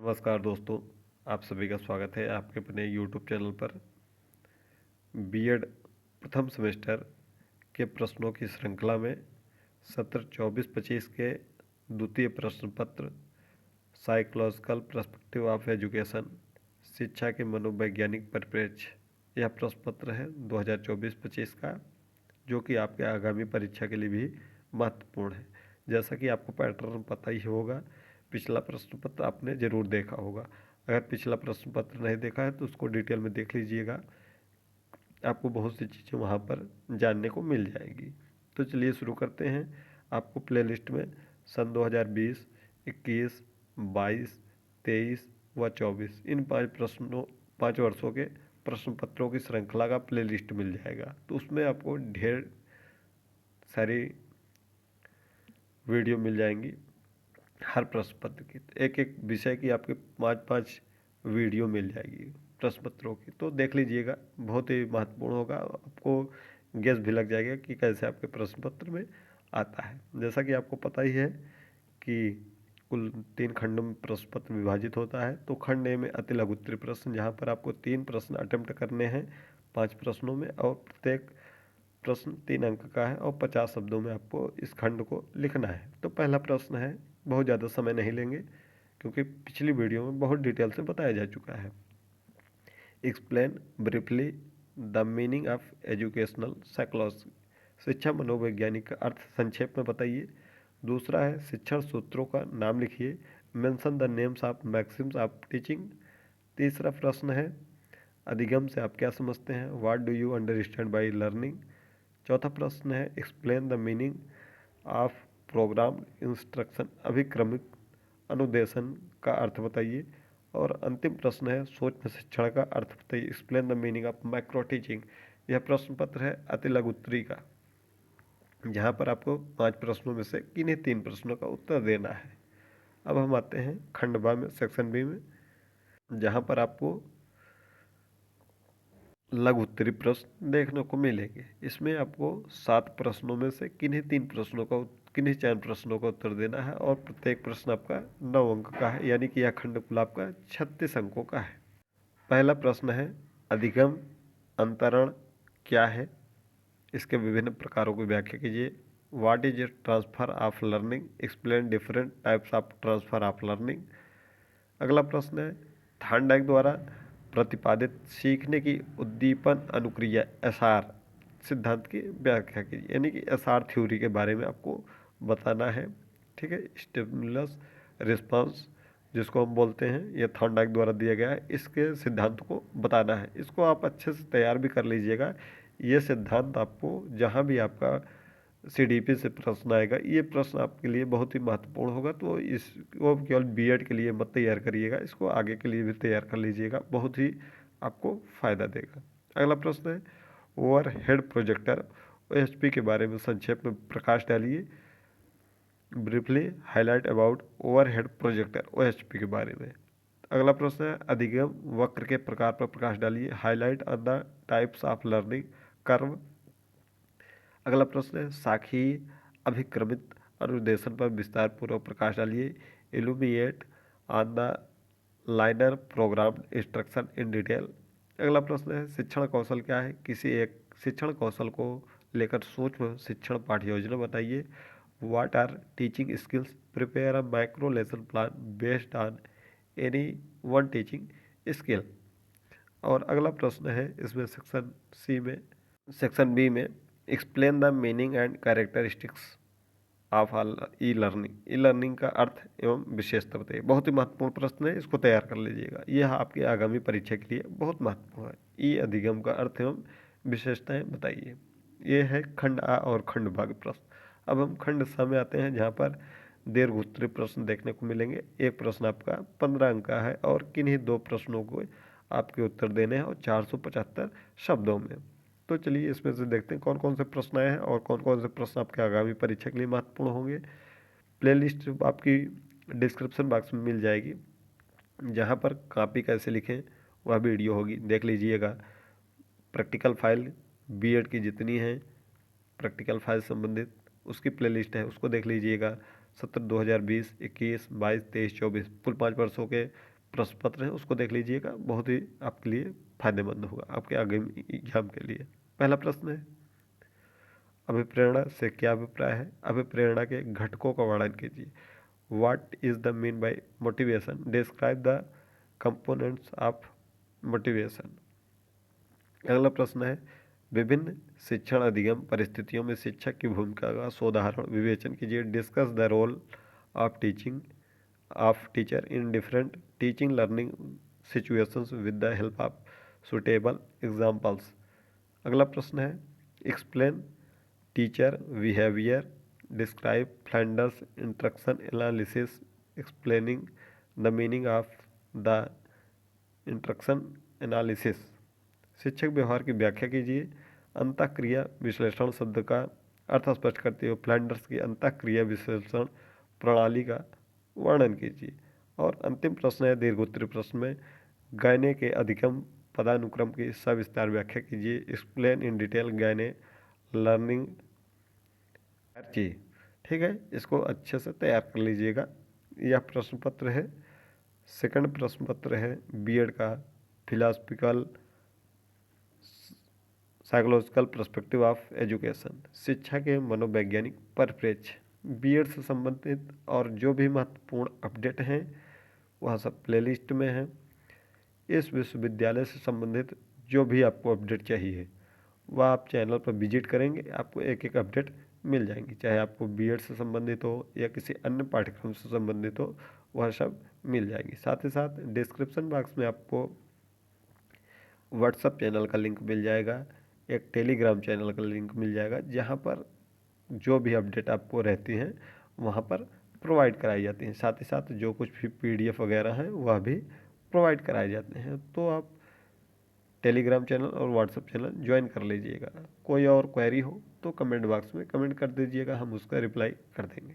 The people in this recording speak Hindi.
नमस्कार दोस्तों, आप सभी का स्वागत है आपके अपने यूट्यूब चैनल पर। बीएड प्रथम सेमेस्टर के प्रश्नों की श्रृंखला में सत्र 24-25 के द्वितीय प्रश्न पत्र साइकोलॉजिकल पर्सपेक्टिव ऑफ एजुकेशन, शिक्षा के मनोवैज्ञानिक परिप्रेक्ष्य, यह प्रश्न पत्र है 2024-25 का, जो कि आपके आगामी परीक्षा के लिए भी महत्वपूर्ण है। जैसा कि आपको पैटर्न पता ही होगा, पिछला प्रश्न पत्र आपने ज़रूर देखा होगा। अगर पिछला प्रश्न पत्र नहीं देखा है तो उसको डिटेल में देख लीजिएगा, आपको बहुत सी चीज़ें वहाँ पर जानने को मिल जाएगी। तो चलिए शुरू करते हैं। आपको प्लेलिस्ट में सन 2020, 21, 22, 23 व 24 इन 5 वर्षों के प्रश्न पत्रों की श्रृंखला का प्लेलिस्ट मिल जाएगा। तो उसमें आपको ढेर सारी वीडियो मिल जाएंगी। हर प्रश्न पत्र की एक एक विषय की आपके 5-5 वीडियो मिल जाएगी प्रश्न पत्रों की, तो देख लीजिएगा, बहुत ही महत्वपूर्ण होगा। आपको गेस भी लग जाएगा कि कैसे आपके प्रश्न पत्र में आता है। जैसा कि आपको पता ही है कि कुल 3 खंडों में प्रश्न पत्र विभाजित होता है। तो खंड ए में अति लघु उत्तरीय प्रश्न, जहाँ पर आपको 3 प्रश्न अटेम्प्ट करने हैं 5 प्रश्नों में, और प्रत्येक प्रश्न 3 अंक का है और 50 शब्दों में आपको इस खंड को लिखना है। तो पहला प्रश्न है, बहुत ज़्यादा समय नहीं लेंगे क्योंकि पिछली वीडियो में बहुत डिटेल से बताया जा चुका है। Explain briefly the meaning of educational psychology, शिक्षा मनोवैज्ञानिक का अर्थ संक्षेप में बताइए। दूसरा है शिक्षण सूत्रों का नाम लिखिए, mention the names of maxims of teaching. तीसरा प्रश्न है अधिगम से आप क्या समझते हैं, what do you understand by learning. चौथा प्रश्न है explain the meaning of program instruction, अभिक्रमिक अनुदेशन का अर्थ बताइए। और अंतिम प्रश्न है सोच में शिक्षण का अर्थ बताइए, explain the meaning of micro teaching. यह प्रश्न पत्र है अति लघु उत्तरीय का, जहाँ पर आपको 5 प्रश्नों में से किन्हीं 3 प्रश्नों का उत्तर देना है। अब हम आते हैं खंड बा में, सेक्शन बी में, जहाँ पर आपको लघु उत्तरीय प्रश्न देखने को मिलेंगे। इसमें आपको 7 प्रश्नों में से किन्हीं 4 प्रश्नों का उत्तर देना है, और प्रत्येक प्रश्न आपका 9 अंक का है, यानी कि यह खंड कुल आपका 36 अंकों का है। पहला प्रश्न है अधिगम अंतरण क्या है, इसके विभिन्न प्रकारों की व्याख्या कीजिए। What is transfer of learning, explain different types of transfer of learning. अगला प्रश्न है थॉर्नडाइक द्वारा प्रतिपादित सीखने की उद्दीपन अनुक्रिया एसआर सिद्धांत की व्याख्या कीजिए, यानी कि एसआर थ्योरी के बारे में आपको बताना है। ठीक है, स्टिमुलस रिस्पांस जिसको हम बोलते हैं, यह थॉर्नडाइक द्वारा दिया गया है, इसके सिद्धांत को बताना है। इसको आप अच्छे से तैयार भी कर लीजिएगा। ये सिद्धांत आपको जहाँ भी आपका सीडीपी से प्रश्न आएगा, ये प्रश्न आपके लिए बहुत ही महत्वपूर्ण होगा। तो इसको केवल बीएड के लिए मत तैयार करिएगा, इसको आगे के लिए भी तैयार कर लीजिएगा, बहुत ही आपको फ़ायदा देगा। अगला प्रश्न है ओवरहेड प्रोजेक्टर ओएचपी के बारे में संक्षेप में प्रकाश डालिए। Briefly highlight about overhead projector OHP के बारे में। अगला प्रश्न है अधिगम वक्र के प्रकार पर प्रकाश डालिए, highlight on the types of learning curve. अगला प्रश्न है साखी अभिक्रमित अनुदेशन पर विस्तार पूर्वक प्रकाश डालिए, illuminate on the liner programme instruction in detail. अगला प्रश्न है शिक्षण कौशल क्या है, किसी एक शिक्षण कौशल को लेकर सूक्ष्म शिक्षण पाठ्य योजना बताइए। What are teaching skills, prepare a micro lesson plan based on any one teaching skill. और अगला प्रश्न है इसमें सेक्शन बी में explain the meaning and characteristics of e learning, e learning का अर्थ एवं विशेषता बताइए। बहुत ही महत्वपूर्ण प्रश्न है, इसको तैयार कर लीजिएगा, यह आपकी आगामी परीक्षा के लिए बहुत महत्वपूर्ण है। ई अधिगम का अर्थ एवं विशेषताएं बताइए। ये है खंड आ और खंड बा के प्रश्न। अब हम खंड स में आते हैं, जहाँ पर दीर्घ उत्तरीय प्रश्न देखने को मिलेंगे। एक प्रश्न आपका 15 अंक का है और किन्हीं 2 प्रश्नों को आपके उत्तर देने हैं, और 475 शब्दों में। तो चलिए इसमें से देखते हैं कौन कौन से प्रश्न आए हैं और कौन कौन से प्रश्न आपके आगामी परीक्षा के लिए महत्वपूर्ण होंगे। प्लेलिस्ट आपकी डिस्क्रिप्शन बॉक्स में मिल जाएगी, जहां पर कॉपी कैसे लिखें वह वीडियो होगी, देख लीजिएगा। प्रैक्टिकल फाइल बीएड की जितनी हैं प्रैक्टिकल फाइल संबंधित उसकी प्लेलिस्ट है, उसको देख लीजिएगा। सत्र 2020, 21, 22, 23, 24 कुल 5 वर्षों के प्रश्न पत्र है उसको देख लीजिएगा, बहुत ही आपके लिए फायदेमंद होगा आपके आगामी एग्जाम के लिए। पहला प्रश्न है, अभिप्रेरणा से क्या अभिप्राय है? अभिप्रेरणा के घटकों का वर्णन कीजिए। What is the mean by motivation? Describe the components of motivation. अगला प्रश्न है, विभिन्न शिक्षण अधिगम परिस्थितियों में शिक्षक की भूमिका का सोदाहरण विवेचन कीजिए। Discuss the role of teacher in different teaching learning situations with the help of suitable examples. अगला प्रश्न है, explain teacher behaviour, describe Flanders instruction analysis, explaining the meaning of the instruction analysis. शिक्षक व्यवहार की व्याख्या कीजिए। अंतःक्रिया विश्लेषण शब्द का अर्थ स्पष्ट करते हुए फ्लैंडर्स की अंतःक्रिया विश्लेषण प्रणाली का वर्णन कीजिए। और अंतिम प्रश्न है दीर्घोत्तरीय प्रश्न में, गैने के अधिगम पदानुक्रम की सविस्तार व्याख्या कीजिए। Explain in detail Gagne learning जी। ठीक है, इसको अच्छे से तैयार कर लीजिएगा। यह प्रश्न पत्र है, सेकंड प्रश्न पत्र है बीएड का, philosophical psychological perspective of education, शिक्षा के मनोवैज्ञानिक परिप्रेक्ष्य। बीएड से संबंधित और जो भी महत्वपूर्ण अपडेट हैं वह सब प्लेलिस्ट में है। इस विश्वविद्यालय से संबंधित जो भी आपको अपडेट चाहिए वह आप चैनल पर विजिट करेंगे, आपको एक एक अपडेट मिल जाएंगी, चाहे आपको बीएड से संबंधित हो या किसी अन्य पाठ्यक्रम से संबंधित हो, वह सब मिल जाएगी। साथ ही साथ डिस्क्रिप्शन बॉक्स में आपको व्हाट्सएप चैनल का लिंक मिल जाएगा, एक टेलीग्राम चैनल का लिंक मिल जाएगा, जहाँ पर जो भी अपडेट आपको रहती हैं वहाँ पर प्रोवाइड कराई जाती हैं। साथ ही साथ जो कुछ भी पीडीएफ वगैरह हैं वह भी प्रोवाइड कराए जाते हैं। तो आप टेलीग्राम चैनल और व्हाट्सएप चैनल ज्वाइन कर लीजिएगा। कोई और क्वेरी हो तो कमेंट बॉक्स में कमेंट कर दीजिएगा, हम उसका रिप्लाई कर देंगे।